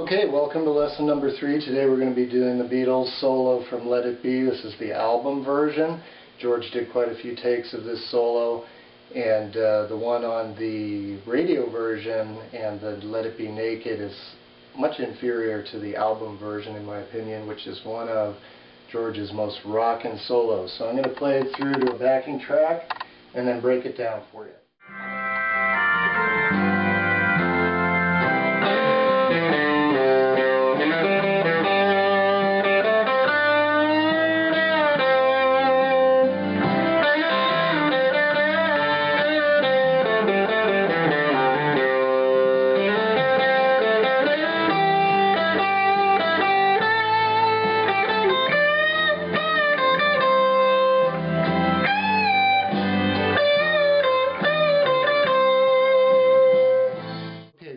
Okay, welcome to lesson number 3. Today we're going to be doing the Beatles solo from Let It Be. This is the album version. George did quite a few takes of this solo, and the one on the radio version and the Let It Be Naked is much inferior to the album version in my opinion, which is one of George's most rockin' solos. So I'm going to play it through to a backing track and then break it down for you.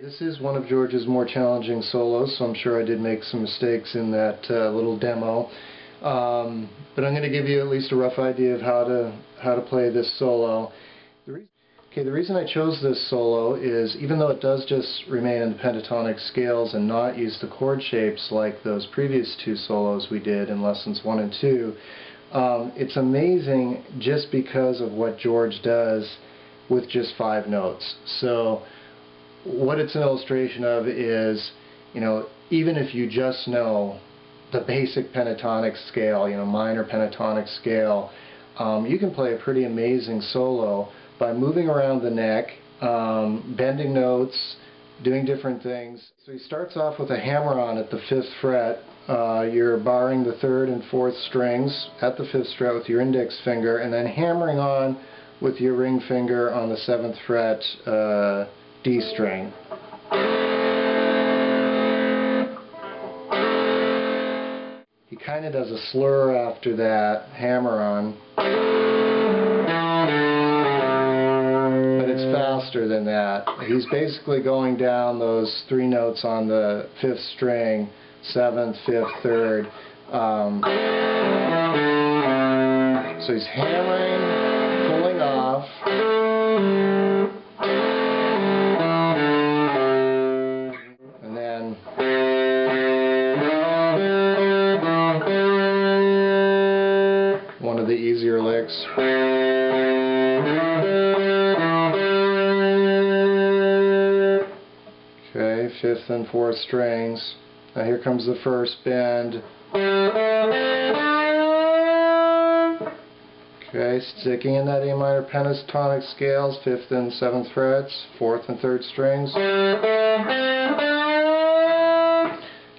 This is one of George's more challenging solos, so I'm sure I did make some mistakes in that little demo. But I'm going to give you at least a rough idea of how to play this solo. The reason I chose this solo is, even though it does just remain in the pentatonic scales and not use the chord shapes like those previous two solos we did in lessons 1 and 2, it's amazing just because of what George does with just 5 notes. So what it's an illustration of is, even if you just know the basic pentatonic scale, minor pentatonic scale, you can play a pretty amazing solo by moving around the neck, bending notes, doing different things. So he starts off with a hammer-on at the 5th fret. You're barring the 3rd and 4th strings at the 5th fret with your index finger, and then hammering on with your ring finger on the 7th fret D string. He kind of does a slur after that hammer-on, but it's faster than that. He's basically going down those 3 notes on the 5th string, 7th, 5th, 3rd. So he's hammering, pulling off, and then one of the easier licks. Okay, 5th and 4th strings. Now here comes the first bend. Okay, sticking in that A minor pentatonic scales, 5th and 7th frets, 4th and 3rd strings.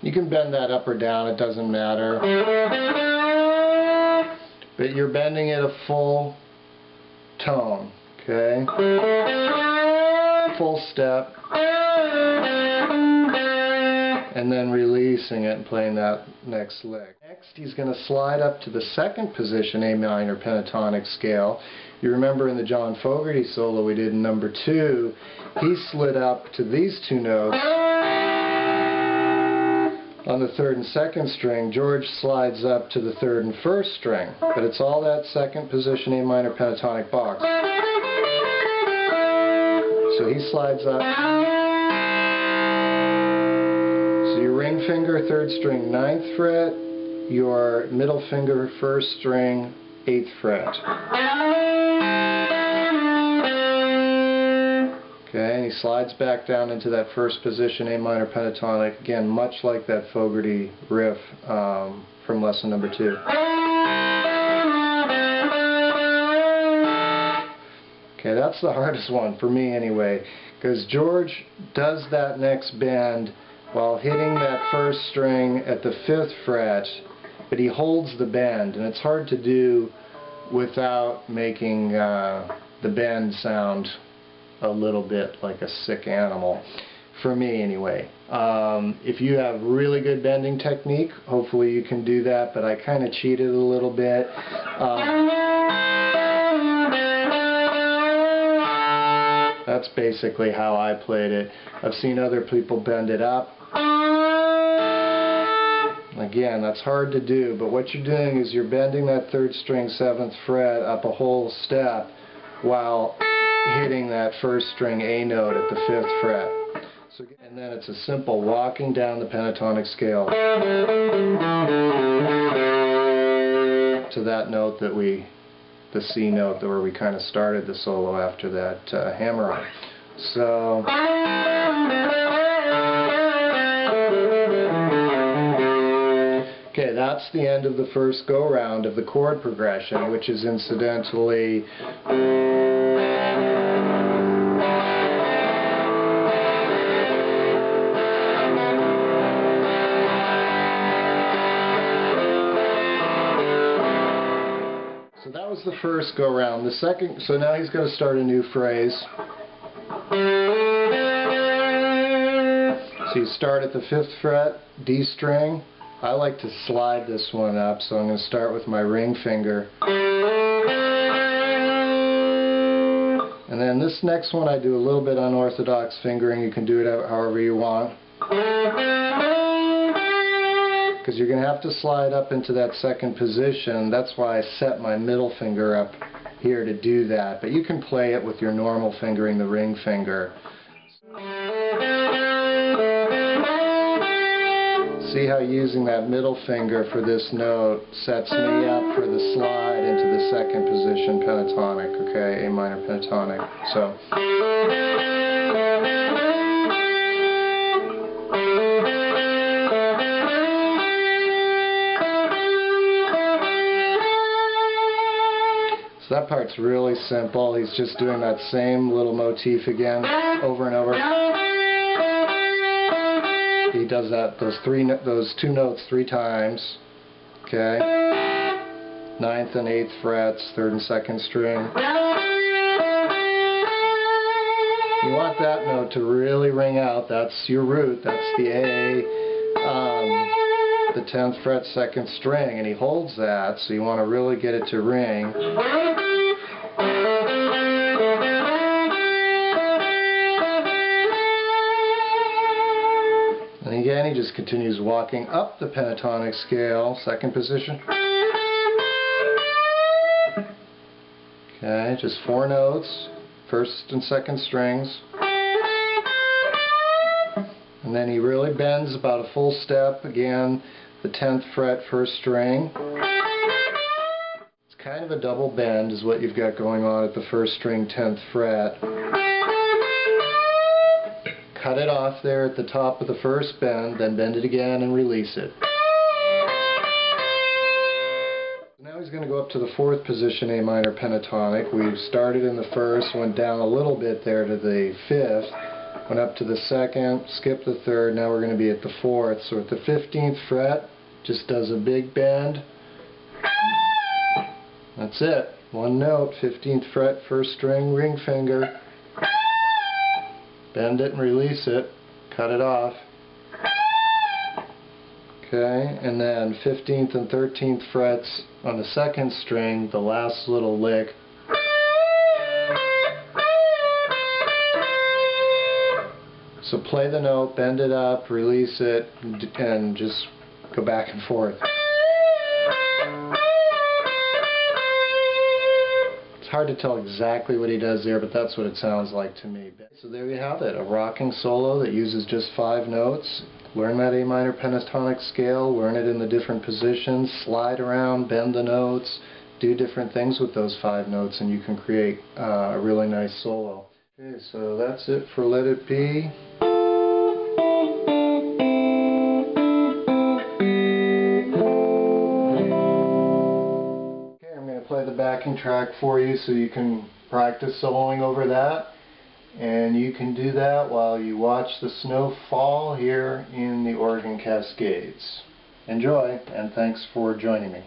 You can bend that up or down, it doesn't matter. But you're bending it a full tone, okay? Full step. And then releasing it and playing that next lick. Next, he's going to slide up to the 2nd position A minor pentatonic scale. You remember in the John Fogerty solo we did in number 2, he slid up to these 2 notes on the 3rd and 2nd string. George slides up to the 3rd and 1st string, but it's all that 2nd position A minor pentatonic box. So he slides up. So your ring finger, 3rd string, 9th fret, your middle finger, 1st string, 8th fret. Okay, and he slides back down into that 1st position A minor pentatonic, again much like that Fogerty riff from lesson number 2. Okay, that's the hardest one for me anyway, because George does that next bend while hitting that 1st string at the 5th fret, but he holds the bend, and it's hard to do without making the bend sound a little bit like a sick animal, for me anyway. If you have really good bending technique, hopefully you can do that, but I kind of cheated a little bit. That's basically how I played it. I've seen other people bend it up. Again, that's hard to do, but what you're doing is you're bending that 3rd string 7th fret up a whole step while hitting that 1st string A note at the 5th fret. So, and And then it's a simple walking down the pentatonic scale to that note that the C note where we kind of started the solo after that hammer on. So, okay, that's the end of the first go-round of the chord progression, which is incidentally so that was the first go-round. The second, so now he's going to start a new phrase. So you start at the 5th fret, D string. I like to slide this one up, so I'm going to start with my ring finger. And then this next one I do a little bit unorthodox fingering. You can do it however you want. Because you're going to have to slide up into that second position. That's why I set my middle finger up here to do that. But you can play it with your normal fingering, the ring finger. See how using that middle finger for this note sets me up for the slide into the second position pentatonic, okay, A minor pentatonic. So that part's really simple. He's just doing that same little motif again, over and over. He does that, those two notes 3 times, okay? 9th and 8th frets, 3rd and 2nd string. You want that note to really ring out. That's your root. That's the A, the 10th fret, 2nd string, and he holds that. So you want to really get it to ring. And again, he just continues walking up the pentatonic scale, 2nd position. Okay, just 4 notes, 1st and 2nd strings. And then he really bends about a full step, again, the 10th fret, 1st string. It's kind of a double bend is what you've got going on at the 1st string, 10th fret. Cut it off there at the top of the first bend, then bend it again and release it. Now he's going to go up to the 4th position, A minor pentatonic. We started in the 1st, went down a little bit there to the 5th, went up to the 2nd, skipped the 3rd, now we're going to be at the 4th. So at the 15th fret, just does a big bend. That's it. One note, 15th fret, 1st string, ring finger. Bend it and release it, cut it off. Okay, and then 15th and 13th frets on the 2nd string, the last little lick. So play the note, bend it up, release it, and just go back and forth. It's hard to tell exactly what he does there, but that's what it sounds like to me. So there you have it, a rocking solo that uses just 5 notes. Learn that A minor pentatonic scale, learn it in the different positions, slide around, bend the notes, do different things with those 5 notes, and you can create a really nice solo. Okay, so that's it for Let It Be. Play the backing track for you so you can practice soloing over that, and you can do that while you watch the snow fall here in the Oregon Cascades. Enjoy, and thanks for joining me.